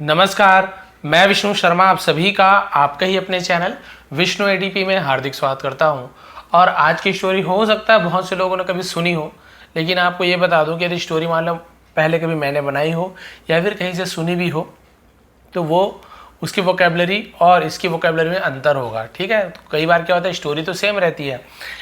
नमस्कार, मैं विष्णु शर्मा आप सभी का आपके ही अपने चैनल विष्णु एडीपी में हार्दिक स्वागत करता हूं। और आज की स्टोरी हो सकता है बहुत से लोगों ने कभी सुनी हो, लेकिन आपको ये बता दूं कि यदि स्टोरी मान लो पहले कभी मैंने बनाई हो या फिर कहीं से सुनी भी हो तो वो उसकी वोकेबलरी और इसकी वोकेबलरी में अंतर होगा। ठीक है, तो कई बार क्या होता है स्टोरी तो सेम रहती है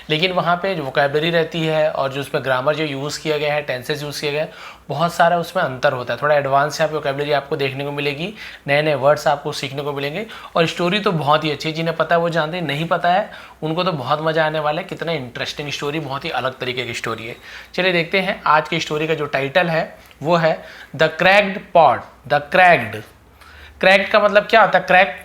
लेकिन वहाँ पे जो वोकेबलरी रहती है और जो उसमें ग्रामर जो यूज़ किया गया है, टेंसेस यूज़ किया गया है, बहुत सारा उसमें अंतर होता है। थोड़ा एडवांस यहाँ पे वोकेबलरी आपको देखने को मिलेगी, नए नए वर्ड्स आपको सीखने को मिलेंगे। और स्टोरी तो बहुत ही अच्छी है, जिन्हें पता है वो जानते हैं, नहीं पता है उनको तो बहुत मज़ा आने वाला है। कितना इंटरेस्टिंग स्टोरी, बहुत ही अलग तरीके की स्टोरी है। चलिए देखते हैं आज की स्टोरी का जो टाइटल है वो है the cracked pot. The cracked, cracked का मतलब क्या होता है? क्रैक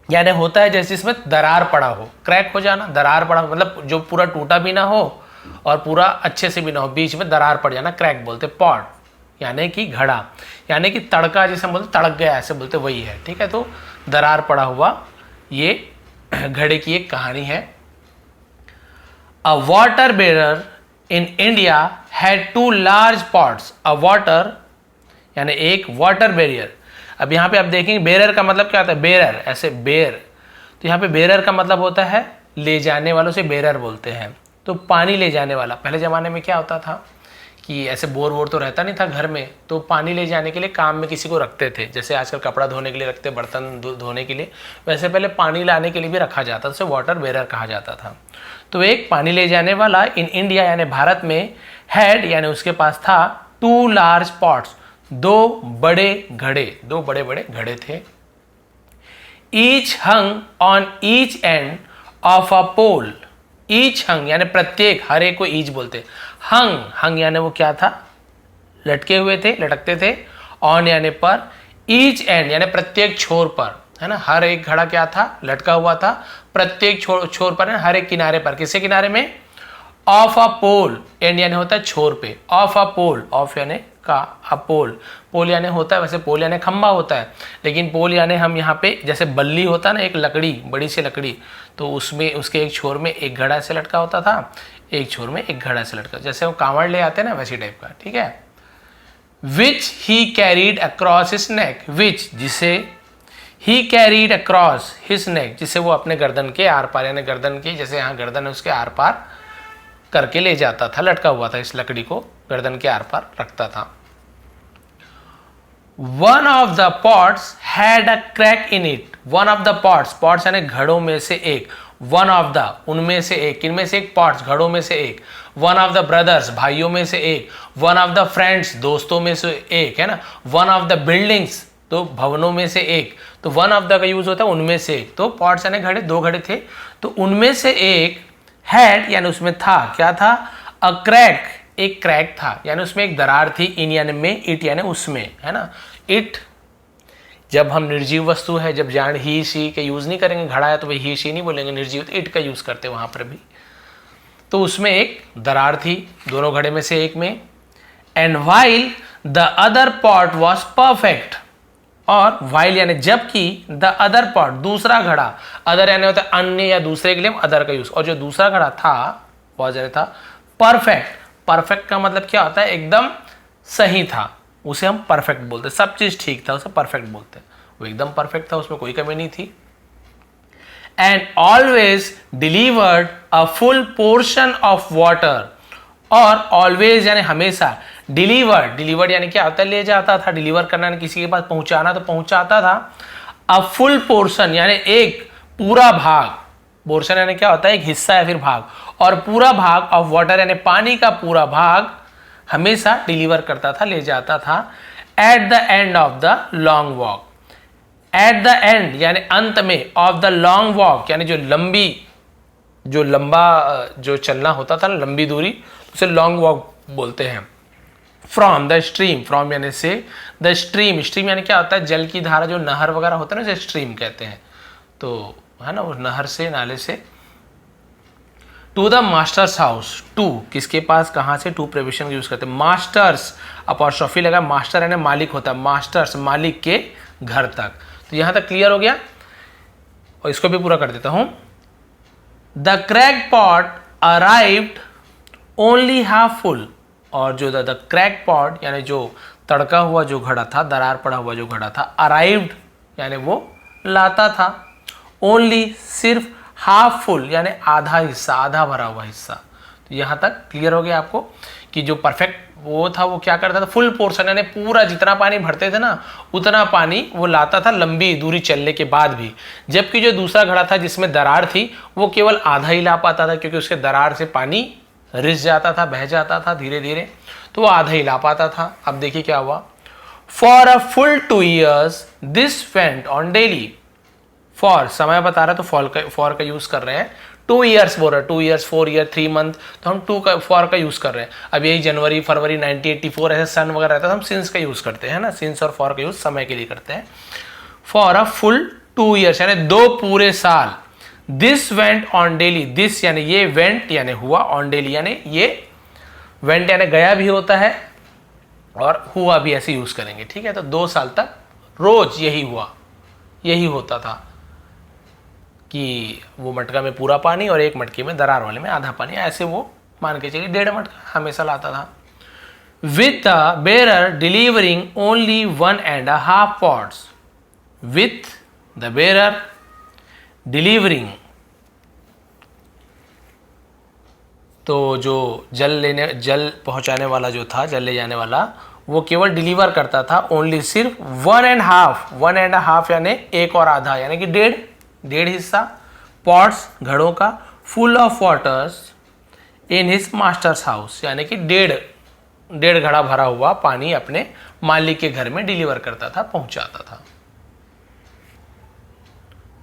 यानी होता है जैसे इसमें दरार पड़ा हो। क्रैक हो जाना, दरार पड़ा मतलब जो पूरा टूटा भी ना हो और पूरा अच्छे से भी ना हो, बीच में दरार पड़ जाना क्रैक बोलते। पॉट यानी कि घड़ा, यानी कि तड़का, जैसे हम बोलते तड़क गया, ऐसे बोलते, वही है। ठीक है, तो दरार पड़ा हुआ ये घड़े की एक कहानी है। A water bearer in India had two large pots. A water यानी एक वाटर बैरियर। अब यहाँ पे आप देखेंगे बेरर का मतलब क्या होता है? बेरर, ऐसे बेर, तो यहाँ पे बेरर का मतलब होता है ले जाने वालों से बेरर बोलते हैं। तो पानी ले जाने वाला। पहले ज़माने में क्या होता था कि ऐसे बोर वोर तो रहता नहीं था घर में, तो पानी ले जाने के लिए काम में किसी को रखते थे। जैसे आजकल कपड़ा धोने के लिए रखते, बर्तन धोने के लिए, वैसे पहले पानी लाने के लिए भी रखा जाता था, उसे वाटर बेरर कहा जाता था। तो एक पानी ले जाने वाला इन इंडिया यानी भारत में हैड यानी उसके पास था टू लार्ज पॉट्स, दो बड़े बड़े घड़े थे। Each hung on each end of a pole. Each hung यानी प्रत्येक, हर एक को ईच बोलते। हंग यानी वो क्या था? लटके हुए थे, लटकते थे। ऑन यानी पर, ईच एंड यानी प्रत्येक छोर पर, है ना। हर एक घड़ा क्या था? लटका हुआ था प्रत्येक छोर पर, हर एक किनारे पर। किसके किनारे में? Of a pole. एंड यानी होता है छोर पे। ऑफ अ पोल, ऑफ यानी का, अ पोल, पोल यानी होता है, वैसे पोल यानी खंबा होता है, लेकिन पोल यानी हम यहाँ पे जैसे बल्ली होता है ना, एक लकड़ी, बड़ी सी लकड़ी, तो उसमें उसके एक छोर में एक घड़ा से लटका होता था, एक छोर में एक घड़ा से लटका, जैसे वो कांवड़ ले आते हैं ना, वैसी टाइप का। ठीक है। विच ही कैरीड अक्रॉस हिज नेक। विच जिसे, ही कैरीड अक्रॉस हिज नेक जिसे वो अपने गर्दन के आर पार, यानी गर्दन के जैसे यहाँ गर्दन है उसके आर पार करके ले जाता था, लटका हुआ था, इस लकड़ी को गर्दन के आर पार रखता था। One of the pots had a crack in it. One of the pots, pots यानी घड़ों में से एक। वन ऑफ द, उनमें से एक, किनमें से एक? पॉट्स, घड़ों में से एक। वन ऑफ द ब्रदर्स, भाइयों में से एक। वन ऑफ द फ्रेंड्स, दोस्तों में से एक, है ना। वन ऑफ द बिल्डिंग्स, तो भवनों में से एक। तो वन ऑफ द का यूज होता है उनमें से एक। तो पॉट्स यानी घड़े, दो घड़े थे, तो उनमें से एक हैड यानी उसमें था, क्या था? अ क्रैक, एक क्रैक था, यानी उसमें एक दरार थी। इन यानी में, इट यानी उसमें, है ना। इट जब हम निर्जीव वस्तु है, जब जान ही शी के यूज नहीं करेंगे, घड़ा है तो वही ही शी नहीं बोलेंगे, निर्जीव तो इट का यूज करते वहां पर भी। तो उसमें एक दरार थी दोनों घड़े में से एक में। And while the other pot was perfect. और वाइल यानी जबकि, द अदर पॉट दूसरा घड़ा, अदर यानी होता है अन्य या दूसरे के लिए अदर का यूज, और जो दूसरा घड़ा था वह यानी था परफेक्ट। परफेक्ट का मतलब क्या होता है? एकदम सही था, उसे हम परफेक्ट बोलते। सब चीज ठीक था, उसे परफेक्ट बोलते। वो एकदम परफेक्ट था, उसमें कोई कमी नहीं थी। And always delivered a full portion of water. और ऑलवेज यानी हमेशा, डिलीवर्ड, डिलीवर्ड यानी क्या होता है? ले जाता था, डिलीवर करना यानी किसी के पास पहुंचाना, तो पहुंचाता था। अ फुल पोर्शन यानी एक पूरा भाग, पोर्शन यानी क्या होता है? एक हिस्सा या फिर भाग, और पूरा भाग ऑफ वाटर यानी पानी का पूरा भाग हमेशा डिलीवर करता था, ले जाता था। At the end of the long walk. At the end यानी अंत में, ऑफ द लॉन्ग वॉक यानी जो लंबा जो चलना होता था ना, लंबी दूरी, उसे लॉन्ग वॉक बोलते हैं। फ्रॉम द स्ट्रीम, फ्रॉम यानी से, द स्ट्रीम, स्ट्रीम यानी क्या होता है? जल की धारा, जो नहर वगैरह होता है ना, उसे स्ट्रीम कहते हैं, तो है ना, उस नहर से, नाले से। To the master's house, to किसके पास, कहां से? टू प्रेविशन यूज करते हैं। मास्टर्स, अपॉस्ट्रोफी लगा, मास्टर यानी मालिक होता है, मास्टर्स मालिक के घर तक। तो यहां तक क्लियर हो गया, और इसको भी पूरा कर देता हूं। The crack pot arrived only half full. और जो द क्रैक पॉट यानी जो तड़का हुआ जो घड़ा था, दरार पड़ा हुआ जो घड़ा था, अराइव्ड यानी वो लाता था, ओनली सिर्फ हाफ फुल यानी आधा हिस्सा, आधा भरा हुआ हिस्सा। तो यहाँ तक क्लियर हो गया आपको कि जो परफेक्ट वो था वो क्या करता था, फुल पोर्शन यानी पूरा जितना पानी भरते थे ना उतना पानी वो लाता था लंबी दूरी चलने के बाद भी। जबकि जो दूसरा घड़ा था जिसमें दरार थी वो केवल आधा ही ला पाता था, क्योंकि उसके दरार से पानी रिस जाता था, बह जाता था धीरे धीरे, तो वो आधा ही ला पाता था। अब देखिए क्या हुआ, for a full 2 years this went on daily. For समय बता रहा है तो फॉर का यूज कर रहे हैं। 2 years बोल रहा है, 2 years 4 year 3 month, तो हम फॉर का यूज कर रहे हैं। अब यही जनवरी फरवरी 1984 ऐसे सन वगैरह रहता है तो हम सिंस का यूज करते हैं ना, सिंस और फॉर का यूज समय के लिए करते हैं। फॉर अ फुल 2 years यानी 2 पूरे साल। This went on daily, this यानी ये, वेंट यानी हुआ, ऑन डेली यानी ये, वेंट यानी गया भी होता है और हुआ भी ऐसे यूज करेंगे, ठीक है। तो 2 साल तक रोज यही हुआ, यही होता था कि वो मटका में पूरा पानी और एक मटके में दरार वाले में आधा पानी, ऐसे वो मान के चलिए 1.5 मटका हमेशा लाता था। With the bearer delivering only 1.5 pots, with the bearer delivering, तो जो जल पहुंचाने वाला जो था, जल ले जाने वाला, वो केवल डिलीवर करता था ओनली सिर्फ 1.5 यानी एक और आधा यानी कि डेढ़ हिस्सा, पॉट्स घड़ों का, full of waters in his masters house यानी कि डेढ़ घड़ा भरा हुआ पानी अपने मालिक के घर में डिलीवर करता था, पहुंचाता था।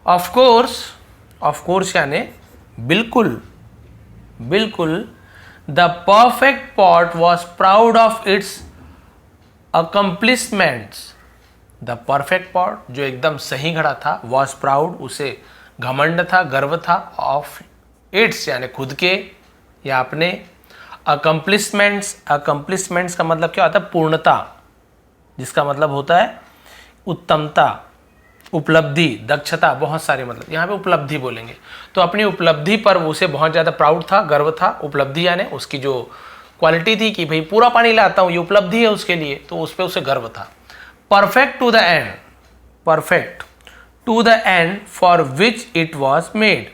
ऑफ कोर्स यानी बिल्कुल, the perfect pot was proud of its accomplishments. The perfect pot जो एकदम सही घड़ा था, वॉज प्राउड उसे घमंड था, गर्व था, ऑफ इट्स यानी खुद के या अपने, अकम्प्लिशमेंट्स का मतलब क्या होता है, पूर्णता, जिसका मतलब होता है उत्तमता, उपलब्धि, दक्षता, बहुत सारे मतलब यहाँ पे उपलब्धि बोलेंगे। तो अपनी उपलब्धि पर उसे बहुत ज़्यादा प्राउड था, गर्व था। उपलब्धि यानी उसकी जो क्वालिटी थी कि भाई पूरा पानी लाता हूँ, ये उपलब्धि है उसके लिए, तो उस पर उसे गर्व था। Perfect to the end for which it was made,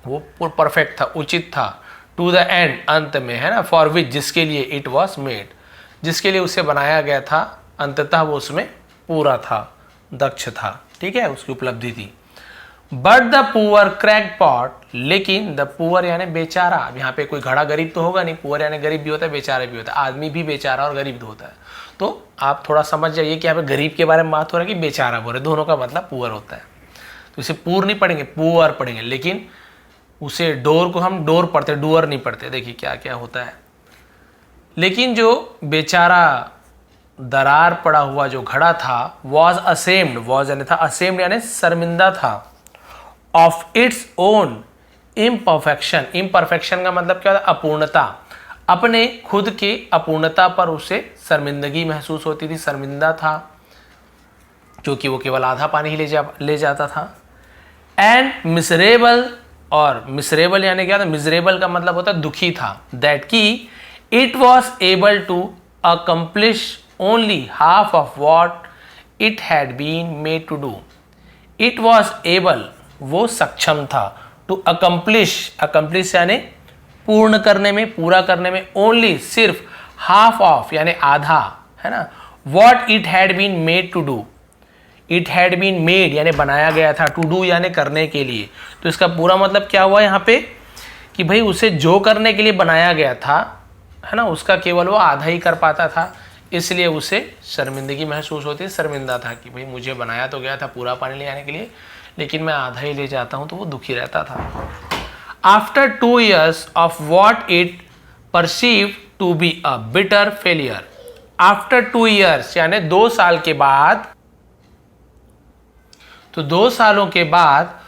वो परफेक्ट था, उचित था, टू द एंड अंत में, है ना, फॉर विच जिसके लिए, इट वॉज मेड जिसके लिए उसे बनाया गया था, अंततः वो उसमें पूरा था, दक्ष था, ठीक है, उसकी उपलब्धि थी। But the poor crack pot, लेकिन द पुअर यानी बेचारा, अब यहाँ पे कोई घड़ा गरीब तो होगा नहीं, पुअर यानी गरीब भी होता है, बेचारा भी होता है, आदमी भी बेचारा और गरीब भी होता है। तो आप थोड़ा समझ जाइए कि यहाँ पे गरीब के बारे में बात हो रहा है कि बेचारा बोल रहे, दोनों का मतलब पुअर होता है। तो इसे पुअर नहीं पढ़ेंगे, पुअर पढ़ेंगे, लेकिन उसे डोर को हम डोर पढ़ते, डुअर नहीं पढ़ते। देखिए क्या क्या होता है। लेकिन जो बेचारा दरार पड़ा हुआ जो घड़ा था, वॉज असेम्ड, वॉज यानी था, असेम्ड यानी शर्मिंदा था, of its own imperfection. Imperfection का मतलब क्या होता है, अपूर्णता, अपने खुद के अपूर्णता पर उसे शर्मिंदगी महसूस होती थी, शर्मिंदा था, क्योंकि वो केवल आधा पानी ही ले जाता था। एंड मिसरेबल, और मिसरेबल यानी क्या था, मिजरेबल का मतलब होता है दुखी था, दैट की it was able to accomplish only half of what it had been made to do. It was able, वो सक्षम था, to accomplish यानी पूर्ण करने में, पूरा करने में, only सिर्फ half of यानी आधा, है ना, what it had been made to do. It had been made यानी बनाया गया था, to do यानी करने के लिए। तो इसका पूरा मतलब क्या हुआ यहाँ पे कि भाई उसे जो करने के लिए बनाया गया था, है ना, उसका केवल वो आधा ही कर पाता था, इसलिए उसे शर्मिंदगी महसूस होती, शर्मिंदा था कि भाई मुझे बनाया तो गया था पूरा पानी ले आने के लिए, लेकिन मैं आधा ही ले जाता हूं, तो वो दुखी रहता था। After 2 years of what it perceive to be a bitter failure, after 2 years यानी 2 साल के बाद, तो 2 सालों के बाद,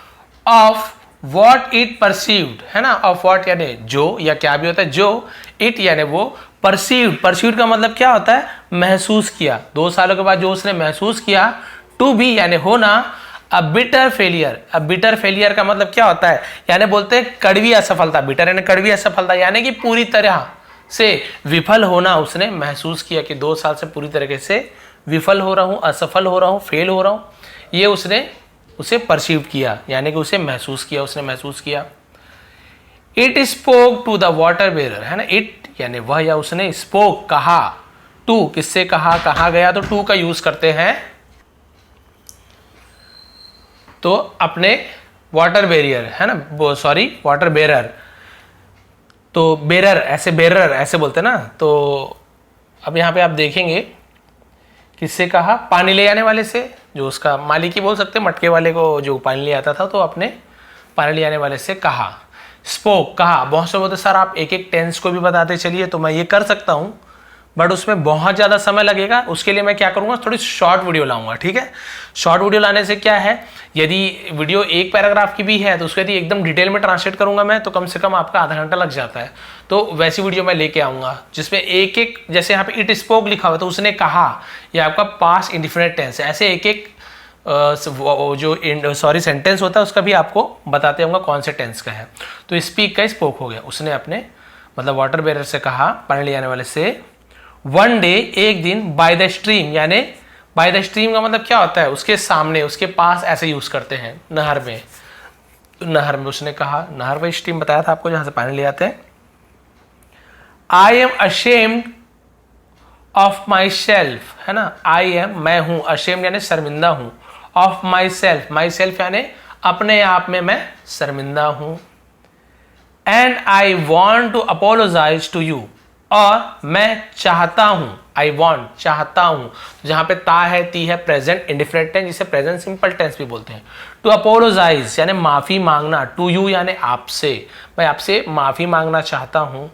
ऑफ वॉट इट परसीव्ड, है ना, ऑफ वॉट यानी जो, या क्या भी होता है जो, इट यानी वो, परसीव्ड का मतलब क्या होता है, महसूस किया। 2 सालों के बाद जो उसने महसूस किया, टू बी यानी होना, अ बिटर फेलियर। अब बिटर फेलियर का मतलब क्या होता है, यानी बोलते हैं कड़वी असफलता, बिटर यानी कड़वी असफलता, यानी कि पूरी तरह से विफल होना उसने महसूस किया कि 2 साल से पूरी तरीके से विफल हो रहा हूँ, असफल हो रहा हूँ, फेल हो रहा हूँ, ये उसने उसे परसीव किया, यानी कि उसे महसूस किया, उसने महसूस किया। It spoke to the water bearer, है ना, इट यानी वह या उसने, स्पोक कहा, टू किससे कहा, कहा गया तो टू का यूज करते हैं, तो अपने वाटर बैरियर, है ना, सॉरी वाटर बेरर, तो बेरर ऐसे बोलते हैं ना। तो अब यहाँ पे आप देखेंगे किससे कहा, पानी ले आने वाले से, जो उसका मालिक ही बोल सकते हैं, मटके वाले को जो पानी ले आता था, तो अपने पानी ले आने वाले से कहा। स्पोक कहा, बहुत से बोलते सर आप एक एक टेंस को भी बताते चलिए, तो मैं ये कर सकता हूँ बट उसमें बहुत ज़्यादा समय लगेगा। उसके लिए मैं क्या करूँगा, थोड़ी शॉर्ट वीडियो लाऊंगा, ठीक है। शॉर्ट वीडियो लाने से क्या है, यदि वीडियो एक पैराग्राफ की भी है तो उसको यदि एकदम डिटेल में ट्रांसलेट करूंगा मैं, तो कम से कम आपका आधा घंटा लग जाता है। तो वैसी वीडियो मैं लेके आऊँगा जिसमें एक एक, जैसे यहाँ पे इट स्पोक लिखा हुआ तो उसने कहा, यह आपका पास्ट इंडिफिनिट टेंस है। ऐसे एक एक जो सेंटेंस होता है उसका भी आपको बताते होंगे कौन से टेंस का है। तो स्पीक का स्पोक हो गया, उसने अपने मतलब वाटर बेरर से कहा, पानी ले आने वाले से। वन डे एक दिन, बाय द स्ट्रीम, यानी बाय द स्ट्रीम का मतलब क्या होता है, उसके सामने, उसके पास, ऐसे यूज करते हैं, नहर में। तो नहर में उसने कहा, नहर व स्ट्रीम बताया था आपको जहां से पानी ले आते हैं। I am ashamed of my self, है ना, आई एम मैं हूं, अशेम्ड यानी शर्मिंदा हूं, of myself, myself यानी अपने आप में मैं शर्मिंदा हूं। And I want to apologise to you, और मैं चाहता हूं, आई वॉन्ट चाहता हूं, जहां पे ता है, ती है, प्रेजेंट इंडिफिनिट टेंस, जिसे प्रेजेंट सिंपल टेंस भी बोलते हैं। टू अपोलोजाइज यानी माफी मांगना, टू यू यानी आपसे, मैं आपसे माफी मांगना चाहता हूं।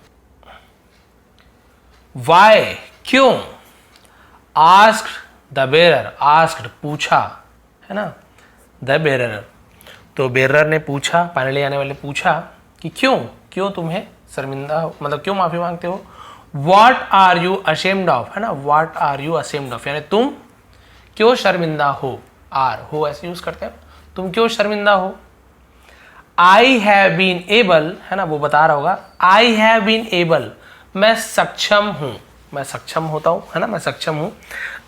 वाई क्यों, आस्क्ड द बेरर, आस्क्ड पूछा, है ना, द बेरर, तो बेरर ने पूछा, पानी ले आने वाले पूछा कि क्यों, क्यों तुम्हें शर्मिंदा हो, मतलब क्यों माफी मांगते हो। What are you ashamed of, है ना, What are you ashamed of यानी तुम क्यों शर्मिंदा हो, आर हो ऐसे यूज करते हैं, तुम क्यों शर्मिंदा हो। I have been able, है ना, वो बता रहा होगा, I have been able, मैं सक्षम हूं, मैं सक्षम होता हूं, है ना, मैं सक्षम हूं।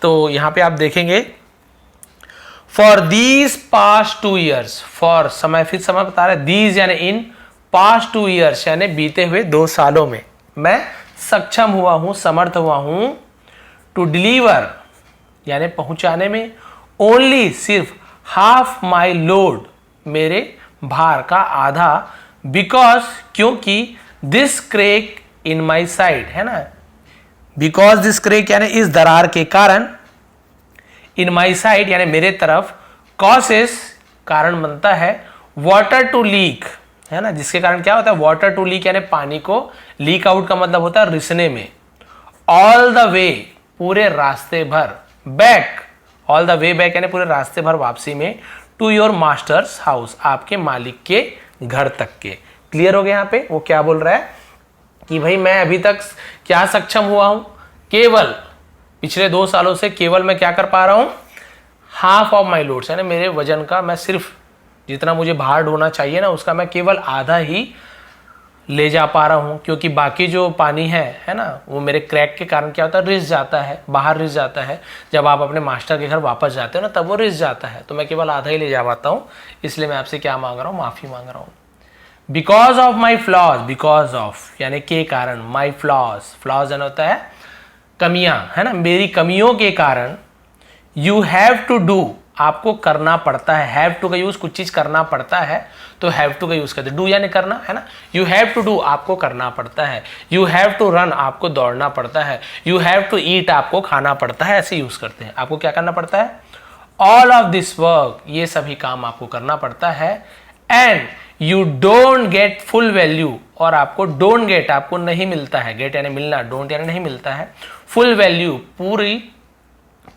तो यहां पे आप देखेंगे for these past 2 years, for समय, फिर समय बता रहे, दीज यानी इन, पास्ट 2 years यानी बीते हुए 2 सालों में मैं सक्षम हुआ हूं, समर्थ हुआ हूं। टू डिलीवर यानी पहुंचाने में, ओनली सिर्फ, हाफ माई लोड मेरे भार का आधा, बिकॉज क्योंकि, this crack in my side, है ना, बिकॉज दिस क्रेक यानी इस दरार के कारण, इन माई साइड यानी मेरे तरफ, कॉसेस कारण बनता है, वाटर टू लीक, है ना, जिसके कारण क्या होता है, वाटर टू लीक यानी पानी को, लीक आउट का मतलब होता है रिसने में। ऑल द वे पूरे रास्ते भर, back all the way back यानी पूरे रास्ते भर वापसी में, टू योर मास्टर्स हाउस आपके मालिक के घर तक के। क्लियर हो गया यहाँ पे वो क्या बोल रहा है कि भाई मैं अभी तक क्या सक्षम हुआ हूं, केवल पिछले 2 सालों से केवल मैं क्या कर पा रहा हूं, हाफ ऑफ माई लोड्स यानी मेरे वजन का, मैं सिर्फ जितना मुझे भार ढोना चाहिए ना उसका मैं केवल आधा ही ले जा पा रहा हूँ, क्योंकि बाकी जो पानी है ना, वो मेरे क्रैक के कारण क्या होता है, रिस जाता है, बाहर रिस जाता है। जब आप अपने मास्टर के घर वापस जाते हो ना तब वो रिस जाता है, तो मैं केवल आधा ही ले जा पाता हूँ, इसलिए मैं आपसे क्या मांग रहा हूँ, माफ़ी मांग रहा हूँ। Because of my flaws, because of यानी के कारण, माई फ्लॉज, फ्लॉज यानी होता है कमियां, है ना, मेरी कमियों के कारण, यू हैव टू डू आपको करना पड़ता है, हैव टू का यूज कुछ चीज करना पड़ता है तो हैव टू का यूज करते हैं, डू यानी करना, है ना, यू हैव टू डू आपको करना पड़ता है, यू हैव टू रन आपको दौड़ना पड़ता है, यू हैव टू ईट आपको खाना पड़ता है, ऐसे यूज करते हैं। आपको क्या करना पड़ता है, ऑल ऑफ दिस वर्क ये सभी काम आपको करना पड़ता है, and you don't get full value और आपको डोंट गेट आपको नहीं मिलता है, गेट यानी मिलना, डोंट यानी नहीं मिलता है, फुल वैल्यू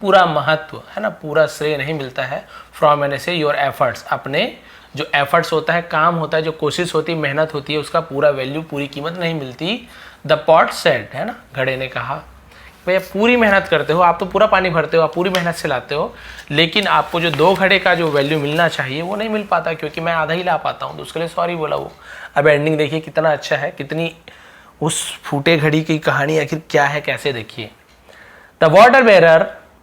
पूरा महत्व, है ना, पूरा श्रेय नहीं मिलता है, फ्रॉम यानी से योर एफर्ट्स, अपने जो एफर्ट्स होता है, काम होता है, जो कोशिश होती है, मेहनत होती है, उसका पूरा वैल्यू, पूरी कीमत नहीं मिलती। द पॉट सेड, है ना, घड़े ने कहा, भैया पूरी मेहनत करते हो आप, तो पूरा पानी भरते हो, आप पूरी मेहनत से लाते हो, लेकिन आपको जो 2 घड़े का जो वैल्यू मिलना चाहिए वो नहीं मिल पाता, क्योंकि मैं आधा ही ला पाता हूँ, तो उसके लिए सॉरी बोला वो। अब एंडिंग देखिए कितना अच्छा है, कितनी उस फूटे घड़ी की कहानी आखिर क्या है, कैसे देखिए। द वाटर बेरर,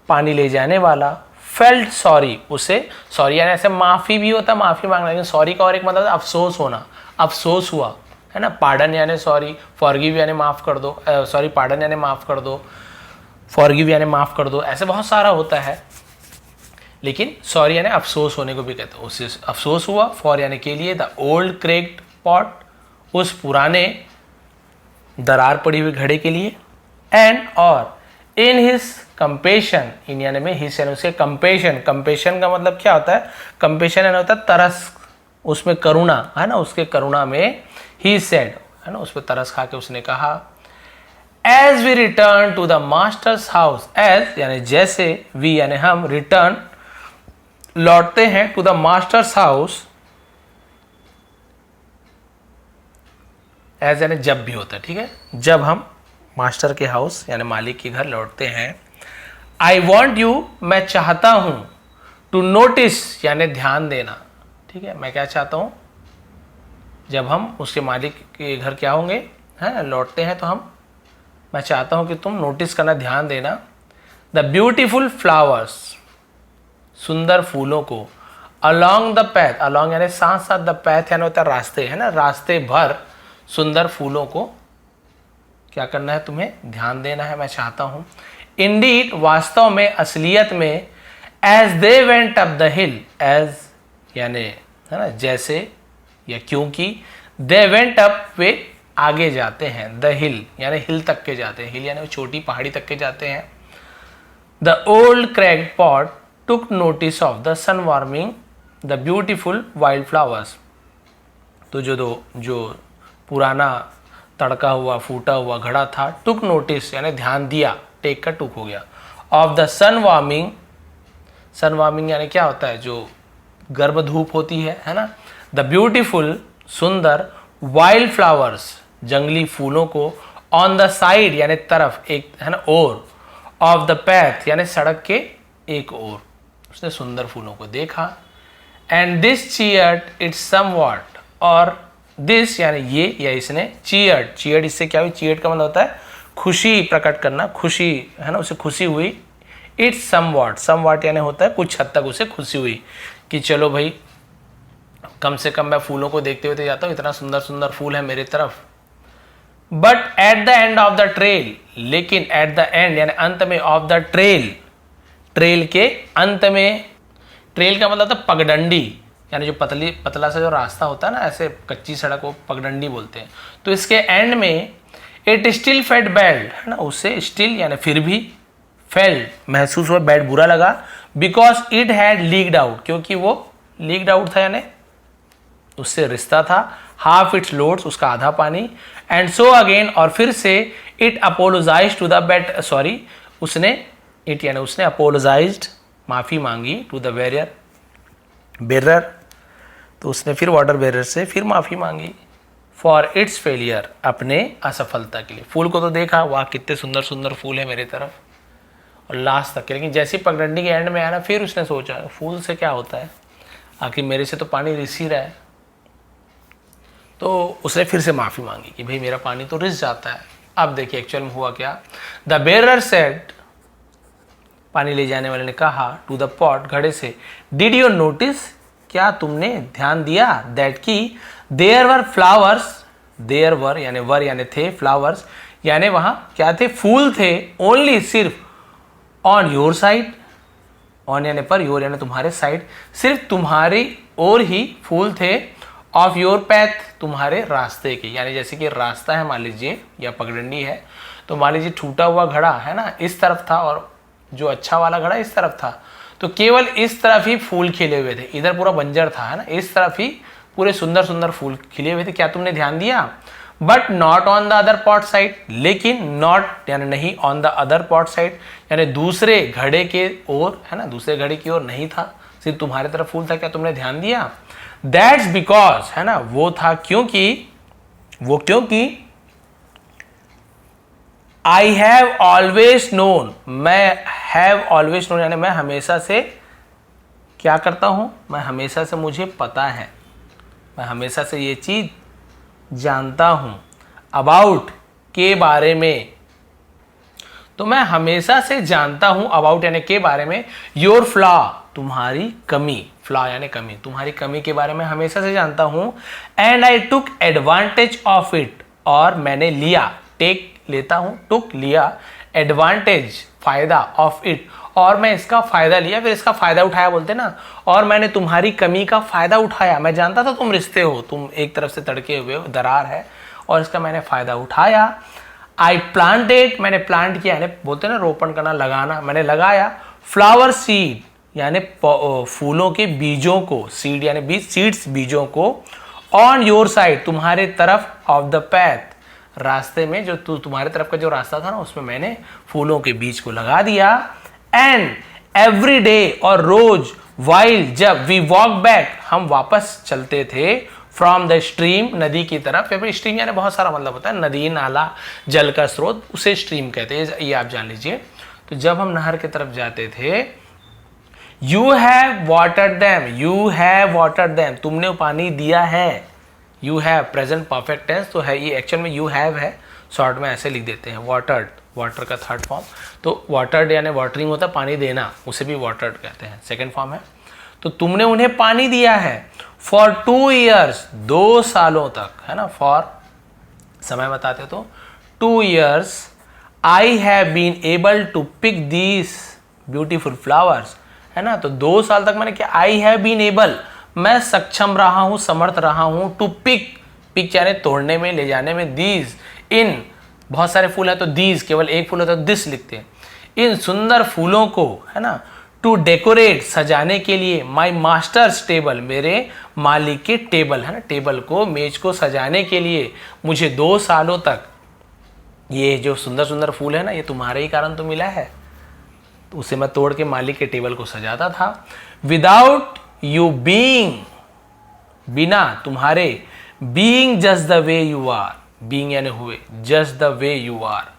पानी ले जाने वाला, फेल्ट सॉरी, उसे सॉरी यानी ऐसे माफी भी होता है, माफी मांगना, लेकिन सॉरी का और एक मतलब अफसोस होना, अफसोस हुआ है ना। पार्डन यानी सॉरी, फॉरगिव यानी माफ कर दो, सॉरी पार्डन यानी माफ कर दो, फॉरगिव यानी माफ कर दो, ऐसे बहुत सारा होता है। लेकिन सॉरी यानी अफसोस होने को भी कहते हैं, उससे अफसोस हुआ। फॉर यानी के लिए, द ओल्ड क्रेक्ड पॉट, उस पुराने दरार पड़ी हुई घड़े के लिए। एंड और इन हिज कंपेशन, इन यानी में हिज यानी उसके कंपेशन, कंपेशन का मतलब क्या होता है, कंपेशन यानी होता है तरस, उसमें करुणा है ना, उसके करुणा में ही सेड है ना, उस पर तरस खा के उसने कहा, as we return to the master's house, as यानी जैसे, वी यानी हम, रिटर्न लौटते हैं, to the master's house, as यानी जब भी होता है, ठीक है, जब हम मास्टर के हाउस यानी मालिक के घर लौटते हैं। आई वॉन्ट यू, मैं चाहता हूं, टू नोटिस यानी ध्यान देना, ठीक है, मैं क्या चाहता हूं, जब हम उसके मालिक के घर क्या होंगे हैं लौटते हैं, तो मैं चाहता हूं कि तुम नोटिस करना, ध्यान देना, द ब्यूटीफुल फ्लावर्स, सुंदर फूलों को, अलॉन्ग द पैथ, अलॉन्ग यानी साथ साथ, द पैथ यानी होता है रास्ते, है ना, रास्ते भर सुंदर फूलों को क्या करना है, तुम्हें ध्यान देना है, मैं चाहता हूं। इंडीड, वास्तव में, असलियत में, as they went up the hill, as यानी है ना जैसे या क्योंकि, दे वेंट अप, वे आगे जाते हैं, द हिल यानी हिल तक के जाते हैं, हिल यानी छोटी पहाड़ी तक के जाते हैं। The old cracked pot took notice of the sun warming the beautiful wild flowers, तो जो पुराना तड़का हुआ फूटा हुआ घड़ा था, टुक नोटिस यानी ध्यान दिया, टेक का टुक हो गया, of the sun warming, sun warming यानी क्या होता है, जो गर्म धूप होती है ना, द ब्यूटीफुल, सुंदर, वाइल्ड फ्लावर्स, जंगली फूलों को, ऑन द साइड यानी तरफ, एक है ना ओर, ऑफ द पैथ यानी सड़क के एक ओर, उसने सुंदर फूलों को देखा। And this cheered it somewhat, और दिस यानी ये या इसने, चीयर्ड, चीयर्ड इससे क्या हुई, चीयर्ड का मतलब होता है खुशी प्रकट करना, खुशी है ना, उसे खुशी हुई। इट्स समवॉट, समवॉट यानी होता है कुछ हद तक उसे खुशी हुई कि चलो भाई कम से कम मैं फूलों को देखते हुए तो जाता हूँ, इतना सुंदर सुंदर फूल है मेरी तरफ। But at the end of the trail, लेकिन एट द एंड यानी अंत में, ऑफ द ट्रेल, ट्रेल के अंत में, ट्रेल का मतलब था पगडंडी, यानी जो पतला सा जो रास्ता होता है ना, ऐसे कच्ची सड़क को पगडंडी बोलते हैं। तो इसके एंड में, इट स्टिल फेल्ट बैड, है ना, उससे स्टिल यानी फिर भी, फेल्ट महसूस हुआ, बैड बुरा लगा, because it had leaked out, क्योंकि वो लीक्ड आउट था यानी उससे रिश्ता था, हाफ इट्स लोड्स, उसका आधा पानी, एंड सो अगेन, और फिर से, it apologise to the bet, sorry उसने, इट यानी उसने, अपोलोजाइज्ड माफी मांगी, टू द बेरर, तो उसने फिर वाटर बेरर से फिर माफी मांगी, फॉर इट्स फेलियर, अपने असफलता के लिए। फूल को तो देखा, वाह कितने सुंदर सुंदर फूल है मेरी तरफ, और लास्ट तक के, लेकिन जैसी पगडंडी के एंड में आया ना, फिर उसने सोचा फूल से क्या होता है, आखिर मेरे से तो पानी रिस ही रहा है, तो उसने फिर से माफी मांगी कि भाई मेरा पानी तो रिस जाता है। अब देखिए एक्चुअल में हुआ क्या, द बेरर सेड, पानी ले जाने वाले ने कहा, टू द पॉट, घड़े से, डिड यू नोटिस, क्या तुमने ध्यान दिया, दैट की, there were flowers, there were यानी वर यानी थे, फ्लावर्स यानी वहां क्या थे, फूल थे, ओनली सिर्फ, ऑन योर साइड, ऑन यानी पर, योर यानी तुम्हारे साइड, सिर्फ तुम्हारी ओर ही फूल थे, ऑफ योर पैथ, तुम्हारे रास्ते के, यानी जैसे कि रास्ता है मान लीजिए या पगडंडी है, तो मान लीजिए टूटा हुआ घड़ा है ना इस तरफ था और जो अच्छा वाला घड़ा इस तरफ था, तो केवल इस तरफ ही फूल खिले हुए थे, इधर पूरा बंजर था है ना, इस तरफ ही पूरे सुंदर सुंदर फूल खिले हुए थे, क्या तुमने ध्यान दिया, but not on the other pot side, लेकिन नॉट यानी नहीं, on the other pot side यानी दूसरे घड़े के ओर, है ना, दूसरे घड़े की ओर नहीं था, सिर्फ तुम्हारे तरफ फूल था, क्या तुमने ध्यान दिया, दैट्स बिकॉज, है ना, वो था क्योंकि, आई हैव ऑलवेज नोन, मैं हैव ऑलवेज नोन यानी मैं हमेशा से क्या करता हूं, मैं हमेशा से मुझे पता है, मैं हमेशा से ये चीज जानता हूं, अबाउट के बारे में। तो मैं हमेशा से जानता हूं अबाउट यानी के बारे में, योर फ्लॉ तुम्हारी कमी, फ्लॉ यानी कमी, तुम्हारी कमी के बारे में हमेशा से जानता हूं। And I took advantage of it, और मैंने लिया, टेक लेता हूं, टुक लिया, एडवांटेज फायदा, ऑफ इट और मैं इसका फायदा लिया, फिर इसका फायदा उठाया बोलते ना, और मैंने तुम्हारी कमी का फायदा उठाया। मैं जानता था तुम रिश्ते हो, तुम एक तरफ से तड़के हुए हो, दरार है, और इसका मैंने फायदा उठाया। आई प्लांटेड, मैंने प्लांट किया, यानी बोलते ना रोपण करना, लगाना, मैंने लगाया। फ्लावर सीड यानी फूलों के बीजों को, सीड यानी बीज, सीड्स बीजों को। ऑन योर साइड तुम्हारे तरफ, ऑफ द पैथ रास्ते में, जो तुम्हारे तरफ का जो रास्ता था ना उसमें मैंने फूलों के बीज को लगा दिया। एंड एवरी डे और रोज, वाइल जब, वी वॉक बैक हम वापस चलते थे, फ्रॉम द स्ट्रीम नदी की तरफ, या फिर स्ट्रीम यानी बहुत सारा मतलब होता है, नदी नाला जल का स्रोत, उसे स्ट्रीम कहते हैं, ये आप जान लीजिए। तो जब हम नहर की तरफ जाते थे, you have watered them, you have watered them तुमने पानी दिया है। You have present perfect tense तो है, ये एक्चुअल में यू हैव है, शॉर्ट में ऐसे लिख देते हैं, वाटर्ड, वाटर का थर्ड फॉर्म। तो वाटर्ड यानी वाटरिंग होता है पानी देना, उसे भी वाटर्ड कहते हैं, सेकेंड फॉर्म है। तो तुमने उन्हें पानी दिया है। फॉर 2 years 2 सालों तक, है ना, फॉर समय बताते तो 2 years I have been able to pick these beautiful flowers, है ना। तो 2 साल तक मैंने क्या, आई हैव बीन एबल मैं सक्षम रहा हूं, समर्थ रहा हूं, टू पिक, पिक यानी तोड़ने में, ले जाने में, दीज इन बहुत सारे फूल है तो दीज केवल एक फूल होता है, दिस लिखते हैं, इन सुंदर फूलों को, है ना। टू डेकोरेट सजाने के लिए, माई मास्टर्स टेबल मेरे मालिक के टेबल, है ना, टेबल को, मेज को सजाने के लिए मुझे 2 सालों तक ये जो सुंदर सुंदर फूल है ना, ये तुम्हारे ही कारण तो मिला है। तो उसे मैं तोड़ के मालिक के टेबल को सजाता था। विदाउट यू बीइंग, बिना तुम्हारे, being just the way you are, being यानी हुए, just the way you are,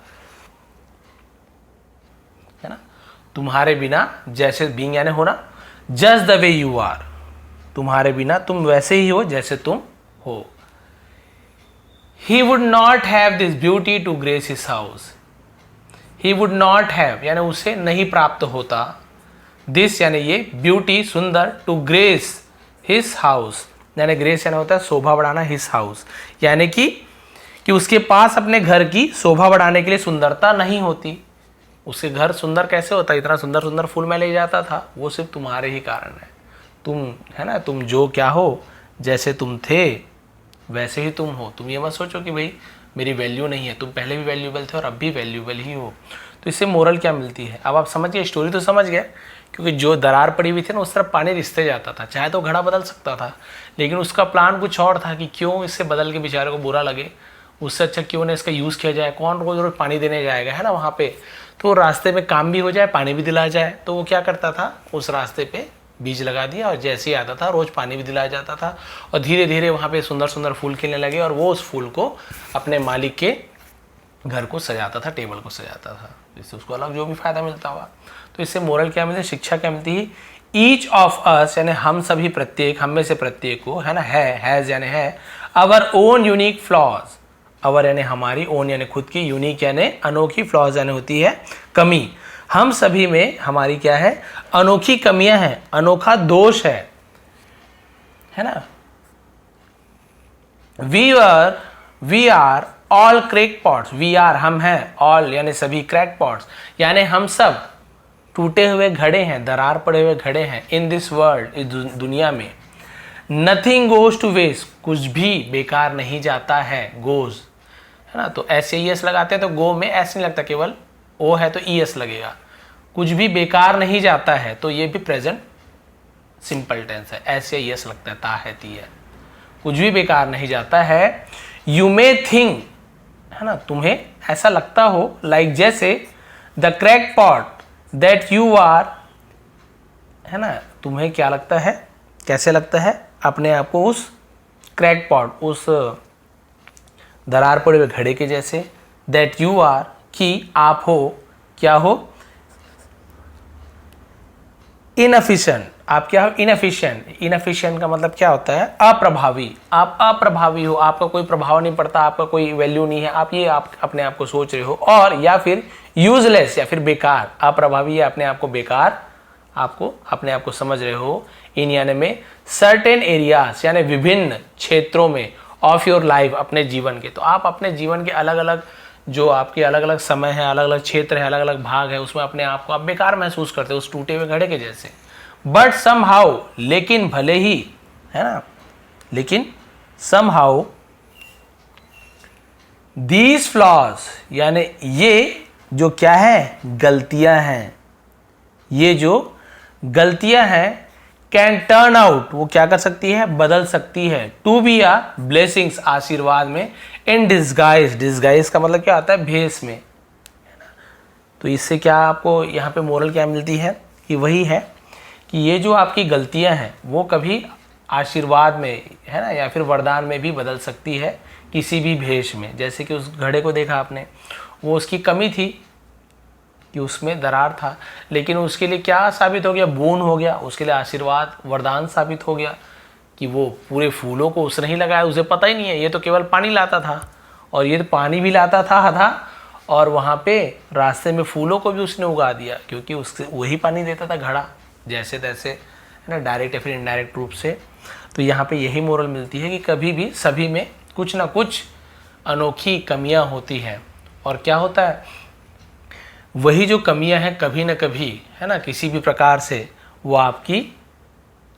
है ना, तुम्हारे बिना, जैसे बीइंग यानी होना, just the way you are तुम्हारे बिना तुम वैसे ही हो जैसे तुम हो। He would not have this beauty to grace his house. He would not have यानी उसे नहीं प्राप्त होता, this यानी ये, beauty सुंदर, to grace his house यानी grace यानी होता है शोभा बढ़ाना, his house यानी कि उसके पास अपने घर की शोभा बढ़ाने के लिए सुंदरता नहीं होती। उसके घर सुंदर कैसे होता, इतना सुंदर सुंदर फूल मैं ले जाता था, वो सिर्फ तुम्हारे ही कारण है। तुम, है ना, तुम जो क्या हो, जैसे तुम थे वैसे ही तुम हो। तुम ये मत सोचो कि भाई मेरी वैल्यू नहीं है, तुम पहले भी वैल्यूबल थे और अब भी वैल्यूबल ही हो। तो इससे मोरल क्या मिलती है, अब आप समझ गए, स्टोरी तो समझ गए, क्योंकि जो दरार पड़ी हुई थी ना उस तरफ पानी रिसते जाता था, चाहे तो घड़ा बदल सकता था, लेकिन उसका प्लान कुछ और था कि क्यों इससे बदल के बेचारे को बुरा लगे, उससे अच्छा क्यों ना इसका यूज़ किया जाए, कौन रोज रोज पानी देने जाएगा, है ना, वहाँ पे तो रास्ते में काम भी हो जाए, पानी भी दिलाया जाए। तो वो क्या करता था, उस रास्ते पे बीज लगा दिया और जैसे ही आता था रोज पानी भी दिलाया जाता था, और धीरे धीरे वहाँ पे सुंदर सुंदर फूल खिलने लगे, और वो उस फूल को अपने मालिक के घर को सजाता था, टेबल को सजाता था, इससे उसको अलग जो भी फायदा मिलता हुआ। तो इससे मोरल क्या मिलती है, शिक्षा क्या मिलती है, ईच ऑफ अस यानी हम सभी, प्रत्येक, हम में से प्रत्येक को, है ना, हैज़ यानी है, अवर ओन यूनिक फ्लॉज, अवर यानी हमारी, ओन यानी खुद की, यूनिक यानी अनोखी, फ्लॉज यानी होती है कमी। हम सभी में हमारी क्या है, अनोखी कमियां हैं, अनोखा दोष है ना। We are all crack pots, we are हम हैं, ऑल यानी सभी, क्रैक पॉट्स यानी हम सब टूटे हुए घड़े हैं, दरार पड़े हुए घड़े हैं, इन दिस वर्ल्ड, इस दुनिया में। नथिंग गोज टू वेस्ट, कुछ भी बेकार नहीं जाता है, गोज, है ना, तो ऐसे ई एस लगाते हैं तो गो में ऐसे नहीं लगता, केवल ओ है तो ई एस लगेगा। कुछ भी बेकार नहीं जाता है, तो ये भी प्रेजेंट सिंपल टेंस है, ऐसे ई एस लगता है, ता है, ती है, कुछ भी बेकार नहीं जाता है। यू मे थिंक, है ना, तुम्हें ऐसा लगता हो, लाइक जैसे, the crack pot that you are, है ना, तुम्हें क्या लगता है, कैसे लगता है अपने आप को उस क्रैक पॉट, उस दरार पड़े हुए घड़े के जैसे, दैट यू आर कि आप हो, क्या हो, इनएफिशिएंट, आप क्या हो, इनएफिशिएंट। इनएफिशिएंट का मतलब क्या होता है, अप्रभावी। आप अप्रभावी हो, आपका कोई प्रभाव नहीं पड़ता, आपका कोई वैल्यू नहीं है, आप अपने आप को सोच रहे हो। और या फिर यूजलेस, या फिर बेकार। अप्रभावी या अपने आप को बेकार, आपको अपने आप को समझ रहे हो। इन यानी में सर्टेन एरियाज, यानी विभिन्न क्षेत्रों में ऑफ योर लाइफ, अपने जीवन के। तो आप अपने जीवन के अलग अलग, जो आपके अलग अलग समय है, अलग अलग क्षेत्र है, अलग अलग भाग है, उसमें अपने आप को आप बेकार महसूस करते हो, उस टूटे हुए घड़े के जैसे। बट समहाउ, लेकिन भले ही, है ना, लेकिन समहाउ दीज फ्लॉज, यानी ये जो क्या है, गलतियां हैं, ये जो गलतियां हैं, कैन टर्न आउट, वो क्या कर सकती है, बदल सकती है, टू बी आ ब्लेसिंग्स, आशीर्वाद में, इन डिस्गाइज। डिस्गाइज का मतलब क्या आता है, भेष में। तो इससे क्या आपको यहाँ पे मोरल क्या मिलती है, कि वही है कि ये जो आपकी गलतियां हैं वो कभी आशीर्वाद में, है ना, या फिर वरदान में भी बदल सकती है, किसी भी भेष में। जैसे कि उस घड़े को देखा आपने, वो उसकी कमी थी कि उसमें दरार था, लेकिन उसके लिए क्या साबित हो गया, बोन हो गया, उसके लिए आशीर्वाद, वरदान साबित हो गया कि वो पूरे फूलों को उसने ही लगाया, उसे पता ही नहीं है, ये तो केवल पानी लाता था, और ये तो पानी भी लाता था और वहाँ पे रास्ते में फूलों को भी उसने उगा दिया, क्योंकि उससे वही पानी देता था घड़ा, जैसे तैसे, है ना, डायरेक्ट या फिर इनडायरेक्ट रूप से। तो यहाँ पे यही मोरल मिलती है कि कभी भी सभी में कुछ ना कुछ अनोखी कमियाँ होती हैं, और क्या होता है, वही जो कमियां हैं कभी ना कभी, है ना, किसी भी प्रकार से वो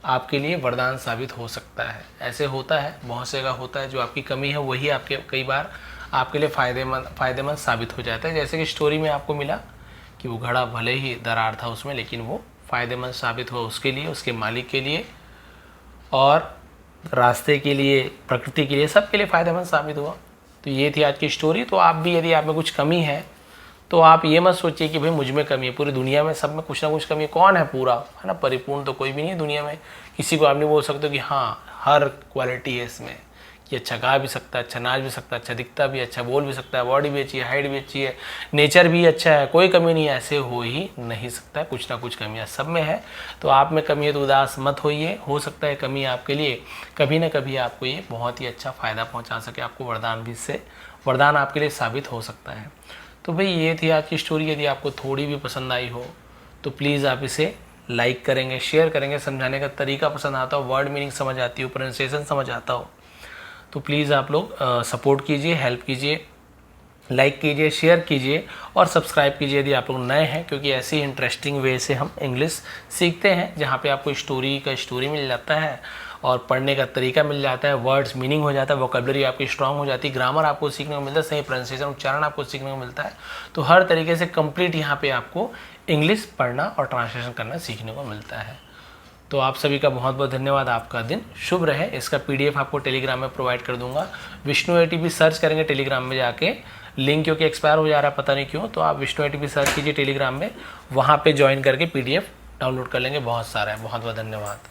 आपके लिए वरदान साबित हो सकता है। ऐसे होता है, बहुत से का होता है, जो आपकी कमी है वही आपके कई बार आपके लिए फ़ायदेमंद साबित हो जाता है। जैसे कि स्टोरी में आपको मिला कि वो घड़ा भले ही दरार था उसमें, लेकिन वो फ़ायदेमंद साबित हुआ उसके लिए, उसके मालिक के लिए, और रास्ते के लिए, प्रकृति के लिए, सबके लिए फ़ायदेमंद साबित हुआ। तो ये थी आज की स्टोरी। तो आप भी, यदि आप में कुछ कमी है, तो आप ये मत सोचिए कि भाई मुझ में कमी है, पूरी दुनिया में सब में कुछ ना कुछ कमी है। कौन है पूरा, है ना, परिपूर्ण तो कोई भी नहीं है दुनिया में। किसी को आप नहीं बोल सकते कि हाँ हर क्वालिटी है इसमें, कि अच्छा गा भी सकता है, अच्छा नाच भी सकता है, अच्छा दिखता भी, अच्छा बोल भी सकता है, बॉडी भी अच्छी है, हाइट भी अच्छी है, नेचर भी अच्छा है, कोई कमी नहीं है, ऐसे हो ही नहीं सकता है। कुछ ना कुछ कमियाँ सब में है। तो आप में कमी है तो उदास मत होइए, हो सकता है कमी आपके लिए कभी ना कभी आपको ये बहुत ही अच्छा फ़ायदा पहुँचा सके, आपको वरदान भी, इससे वरदान आपके लिए साबित हो सकता है। तो भाई ये थी आज की स्टोरी। यदि आपको थोड़ी भी पसंद आई हो तो प्लीज़ आप इसे लाइक करेंगे, शेयर करेंगे, समझाने का तरीका पसंद आता हो, वर्ड मीनिंग समझ आती हो, प्रोनाउंसिएशन समझ आता हो, तो प्लीज़ आप लोग सपोर्ट कीजिए, हेल्प कीजिए, लाइक कीजिए, शेयर कीजिए और सब्सक्राइब कीजिए यदि आप लोग नए हैं, क्योंकि ऐसी इंटरेस्टिंग वे से हम इंग्लिश सीखते हैं, जहाँ पे आपको स्टोरी मिल जाता है और पढ़ने का तरीका मिल जाता है, वर्ड्स मीनिंग हो जाता है, वोकेबलरी आपकी स्ट्रांग हो जाती है, ग्रामर आपको सीखने को मिलता है, सही प्रोनाउंसिएशन, उच्चारण आपको सीखने को मिलता है। तो हर तरीके से कंप्लीट यहाँ पे आपको इंग्लिश पढ़ना और ट्रांसलेशन करना सीखने को मिलता है। तो आप सभी का बहुत बहुत धन्यवाद, आपका दिन शुभ रहे। इसका PDF आपको टेलीग्राम में प्रोवाइड कर दूंगा। विष्णु ATP सर्च करेंगे टेलीग्राम में जाके, लिंक क्योंकि एक्सपायर हो जा रहा है पता नहीं क्यों, तो आप विष्णु ATP सर्च कीजिए टेलीग्राम में, वहाँ पे ज्वाइन करके PDF डाउनलोड कर लेंगे। बहुत सारा है। बहुत बहुत धन्यवाद।